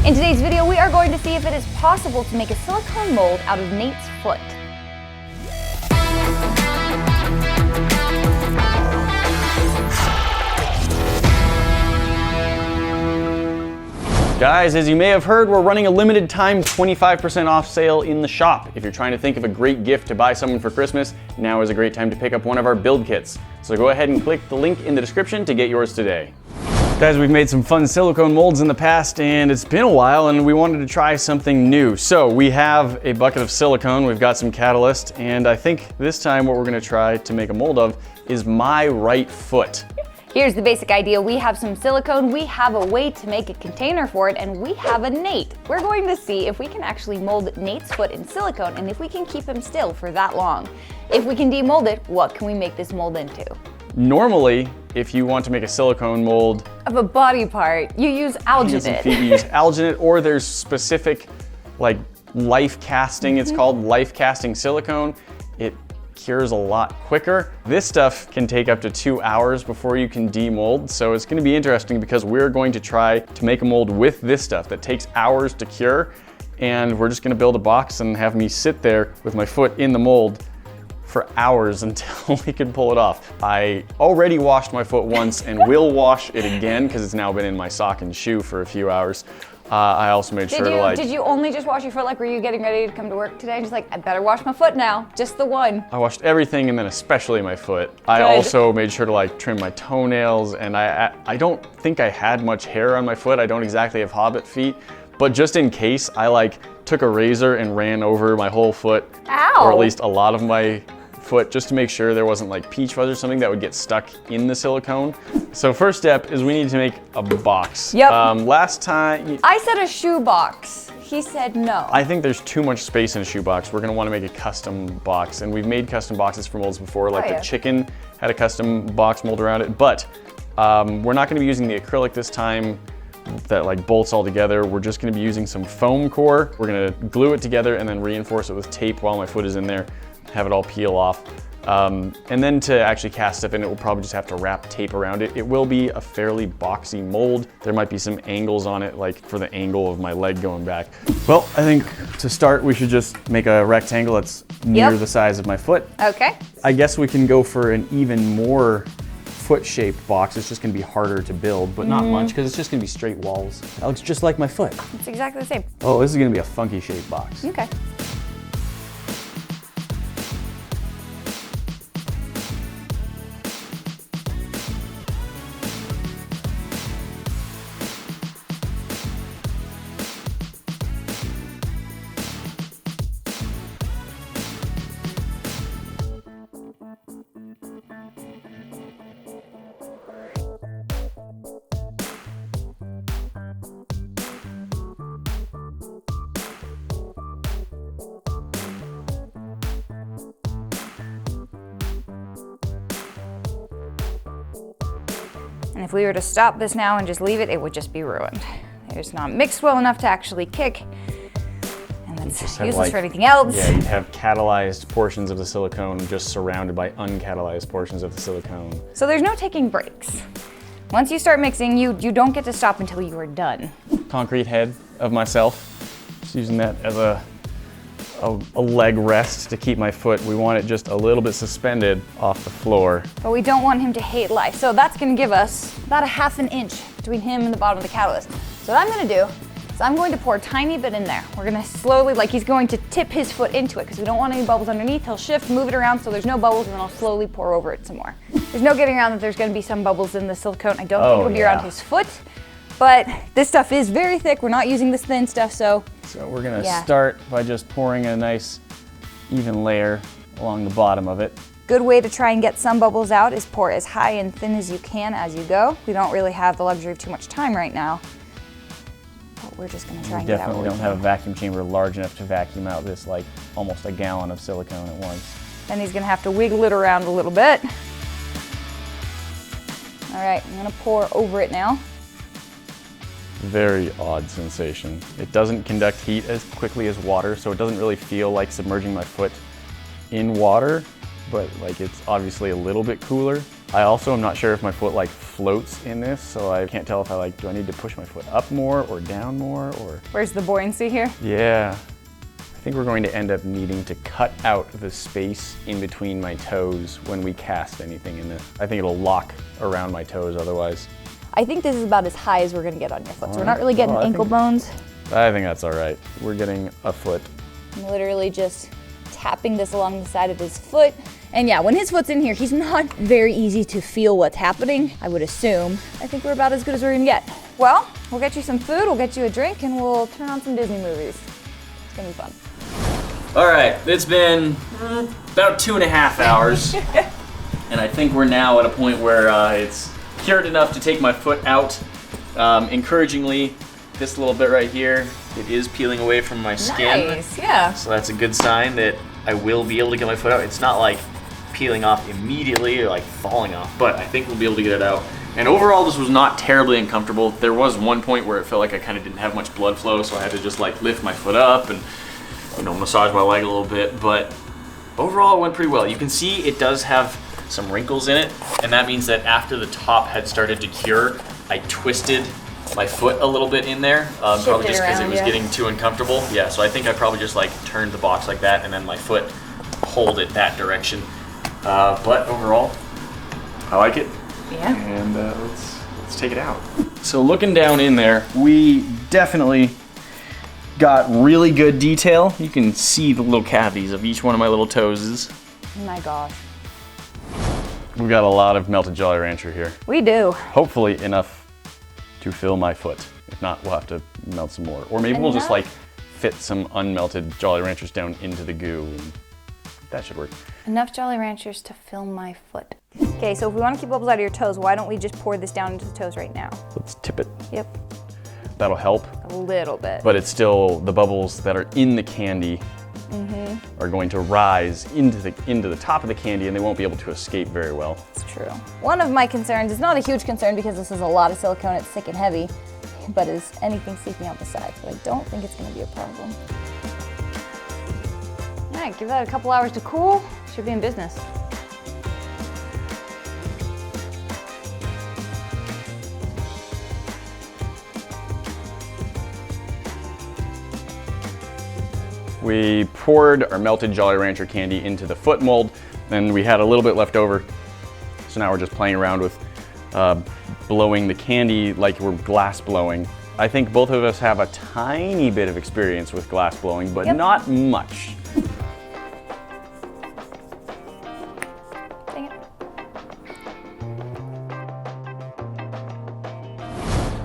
In today's video, we are going to see if it is possible to make a silicone mold out of Nate's foot. Guys, as you may have heard, we're running a limited time 25% off sale in the shop. If you're trying to think of a great gift to buy someone for Christmas, now is a great time to pick up one of our build kits. So go ahead and click the link in the description to get yours today. Guys, we've made some fun silicone molds in the past and it's been a while and we wanted to try something new. So we have a bucket of silicone, we've got some catalyst, and I think this time what we're gonna try to make a mold of is my right foot. Here's the basic idea. We have some silicone, we have a way to make a container for it, and we have a Nate. We're going to see if we can actually mold Nate's foot in silicone and if we can keep him still for that long. If we can demold it, what can we make this mold into? Normally, if you want to make a silicone mold of a body part, you use alginate. You use alginate, or there's specific like life casting, it's called life casting silicone. It cures a lot quicker. This stuff can take up to 2 hours before you can demold, so it's gonna be interesting because we're going to try to make a mold with this stuff that takes hours to cure, and we're just gonna build a box and have me sit there with my foot in the mold for hours until we can pull it off. I already washed my foot once and will wash it again because it's now been in my sock and shoe for a few hours. I also made sure to Did you only just wash your foot? Like, were you getting ready to come to work today? Just like, I better wash my foot now, just the one. I washed everything and then especially my foot. I also made sure to like trim my toenails, and I don't think I had much hair on my foot. I don't exactly have hobbit feet, but just in case, I like took a razor and ran over my whole foot. Ow. Or at least a lot of my foot, just to make sure there wasn't like peach fuzz or something that would get stuck in the silicone. So first step is we need to make a box. Yep. Last time I said a shoe box. He said no. I think there's too much space in a shoe box. We're gonna wanna make a custom box, and we've made custom boxes for molds before, like the chicken had a custom box mold around it, but we're not gonna be using the acrylic this time that like bolts all together. We're just gonna be using some foam core. We're gonna glue it together and then reinforce it with tape while my foot is in there, have it all peel off. And then to actually cast stuff in it, we'll probably just have to wrap tape around it. It will be a fairly boxy mold. There might be some angles on it, like for the angle of my leg going back. Well, I think to start, we should just make a rectangle that's near the size of my foot. Okay. I guess we can go for an even more foot-shaped box. It's just gonna be harder to build, but not much, because it's just gonna be straight walls. That looks just like my foot. It's exactly the same. Oh, this is gonna be a funky shaped box. Okay. And if we were to stop this now and just leave it, it would just be ruined. It's not mixed well enough to actually kick, and then it's useless for anything else. Yeah, you'd have catalyzed portions of the silicone just surrounded by uncatalyzed portions of the silicone. So there's no taking breaks. Once you start mixing, you don't get to stop until you are done. Concrete head of myself, just using that as a leg rest to keep my foot. We want it just a little bit suspended off the floor. But we don't want him to hate life. So that's gonna give us about a ½ an inch between him and the bottom of the catalyst. So what I'm gonna do is I'm going to pour a tiny bit in there. We're gonna slowly, like he's going to tip his foot into it because we don't want any bubbles underneath. He'll shift, move it around so there's no bubbles, and then I'll slowly pour over it some more. There's no getting around that there's gonna be some bubbles in the silicone. I don't think it'll be around his foot, but this stuff is very thick. We're not using this thin stuff, so we're gonna start by just pouring a nice even layer along the bottom of it. Good way to try and get some bubbles out is pour as high and thin as you can as you go. We don't really have the luxury of too much time right now, but we're just gonna try and get out. Definitely don't have a vacuum chamber large enough to vacuum out this like almost a gallon of silicone at once. Then he's gonna have to wiggle it around a little bit. All right, I'm gonna pour over it now. Very odd sensation. It doesn't conduct heat as quickly as water, so it doesn't really feel like submerging my foot in water, but like it's obviously a little bit cooler. I also am not sure if my foot like floats in this, so I can't tell if do I need to push my foot up more or down more or... Where's the buoyancy here? Yeah. I think we're going to end up needing to cut out the space in between my toes when we cast anything in this. I think it'll lock around my toes otherwise. I think this is about as high as we're gonna get on your foot. So we're not really getting ankle bones. I think that's all right. We're getting a foot. I'm literally just tapping this along the side of his foot. And yeah, when his foot's in here, he's not very easy to feel what's happening, I would assume. I think we're about as good as we're gonna get. Well, we'll get you some food, we'll get you a drink, and we'll turn on some Disney movies. It's gonna be fun. All right, it's been about 2.5 hours. And I think we're now at a point where it's cured enough to take my foot out. Encouragingly, this little bit right here, it is peeling away from my skin. Nice, yeah. So that's a good sign that I will be able to get my foot out. It's not like peeling off immediately or like falling off, but I think we'll be able to get it out. And overall, this was not terribly uncomfortable. There was one point where it felt like I kind of didn't have much blood flow, so I had to just like lift my foot up and, you know, massage my leg a little bit. But overall, it went pretty well. You can see it does have some wrinkles in it, and that means that after the top had started to cure, I twisted my foot a little bit in there, probably just because it was getting too uncomfortable. Yeah, so I think I probably just like turned the box like that, and then my foot pulled it that direction. But overall, I like it. Yeah. And let's take it out. So looking down in there, we definitely got really good detail. You can see the little cavities of each one of my little toes. Oh my gosh. We've got a lot of melted Jolly Rancher here. We do. Hopefully enough to fill my foot. If not, we'll have to melt some more. Or maybe we'll just like fit some unmelted Jolly Ranchers down into the goo. And that should work. Enough Jolly Ranchers to fill my foot. Okay, so if we want to keep bubbles out of your toes, why don't we just pour this down into the toes right now? Let's tip it. Yep. That'll help. A little bit. But it's still, the bubbles that are in the candy are going to rise into the top of the candy, and they won't be able to escape very well. It's true. One of my concerns, it's not a huge concern because this is a lot of silicone, it's thick and heavy, but is anything seeping out the sides. But I don't think it's going to be a problem. All right, give that a couple hours to cool. Should be in business. We poured our melted Jolly Rancher candy into the foot mold, and we had a little bit left over. So now we're just playing around with blowing the candy like we're glass blowing. I think both of us have a tiny bit of experience with glass blowing, but not much. Dang it.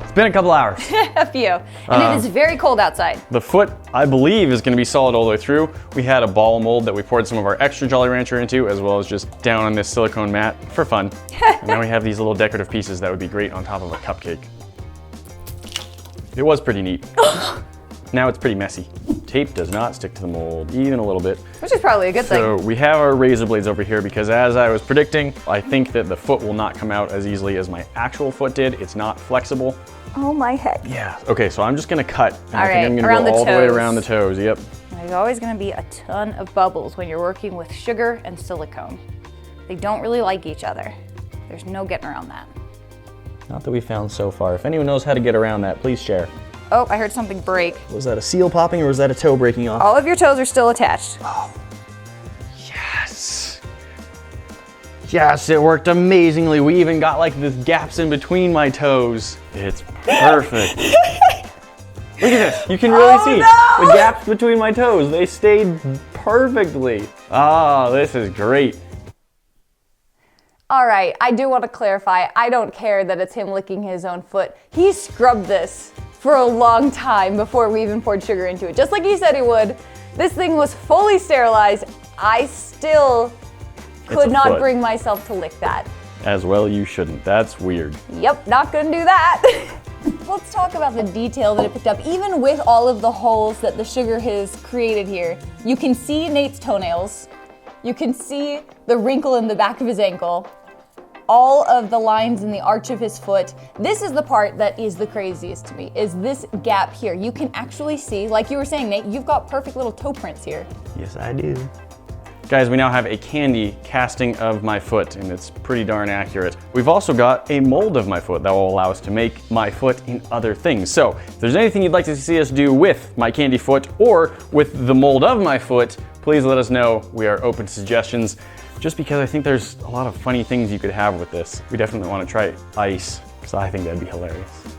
It's been a couple hours. A few. And it is very cold outside. The foot, I believe, is going to be solid all the way through. We had a ball mold that we poured some of our extra Jolly Rancher into, as well as just down on this silicone mat for fun. And now we have these little decorative pieces that would be great on top of a cupcake. It was pretty neat. Now it's pretty messy. Tape does not stick to the mold, even a little bit. Which is probably a good thing. So we have our razor blades over here because, as I was predicting, I think that the foot will not come out as easily as my actual foot did. It's not flexible. Oh my heck. Yeah. Okay, so I'm just gonna cut. And I think right, I'm gonna around go the all the way toes. around the toes. Yep. There's always going to be a ton of bubbles when you're working with sugar and silicone. They don't really like each other. There's no getting around that. Not that we found so far. If anyone knows how to get around that, please share. Oh, I heard something break. Was that a seal popping or was that a toe breaking off? All of your toes are still attached. Yes. Yes, it worked amazingly. We even got like the gaps in between my toes. It's perfect. Look at this. You can really see the gaps between my toes. They stayed perfectly. Ah, this is great. All right, I do want to clarify. I don't care that it's him licking his own foot. He scrubbed this for a long time before we even poured sugar into it. Just like he said he would. This thing was fully sterilized. I still could not bring myself to lick that. As well you shouldn't. That's weird. Yep, not gonna do that. Let's talk about the detail that it picked up. Even with all of the holes that the sugar has created here, you can see Nate's toenails. You can see the wrinkle in the back of his ankle. All of the lines in the arch of his foot. This is the part that is the craziest to me, is this gap here. You can actually see, like you were saying, Nate, you've got perfect little toe prints here. Yes, I do. Guys, we now have a candy casting of my foot, and it's pretty darn accurate. We've also got a mold of my foot that will allow us to make my foot in other things. So if there's anything you'd like to see us do with my candy foot or with the mold of my foot, please let us know. We are open to suggestions, just because I think there's a lot of funny things you could have with this. We definitely want to try ice, because I think that'd be hilarious.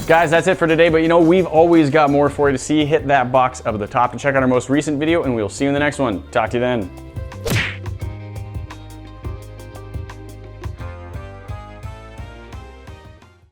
Guys, that's it for today, but you know, we've always got more for you to see. Hit that box up at the top and check out our most recent video, and we'll see you in the next one. Talk to you then.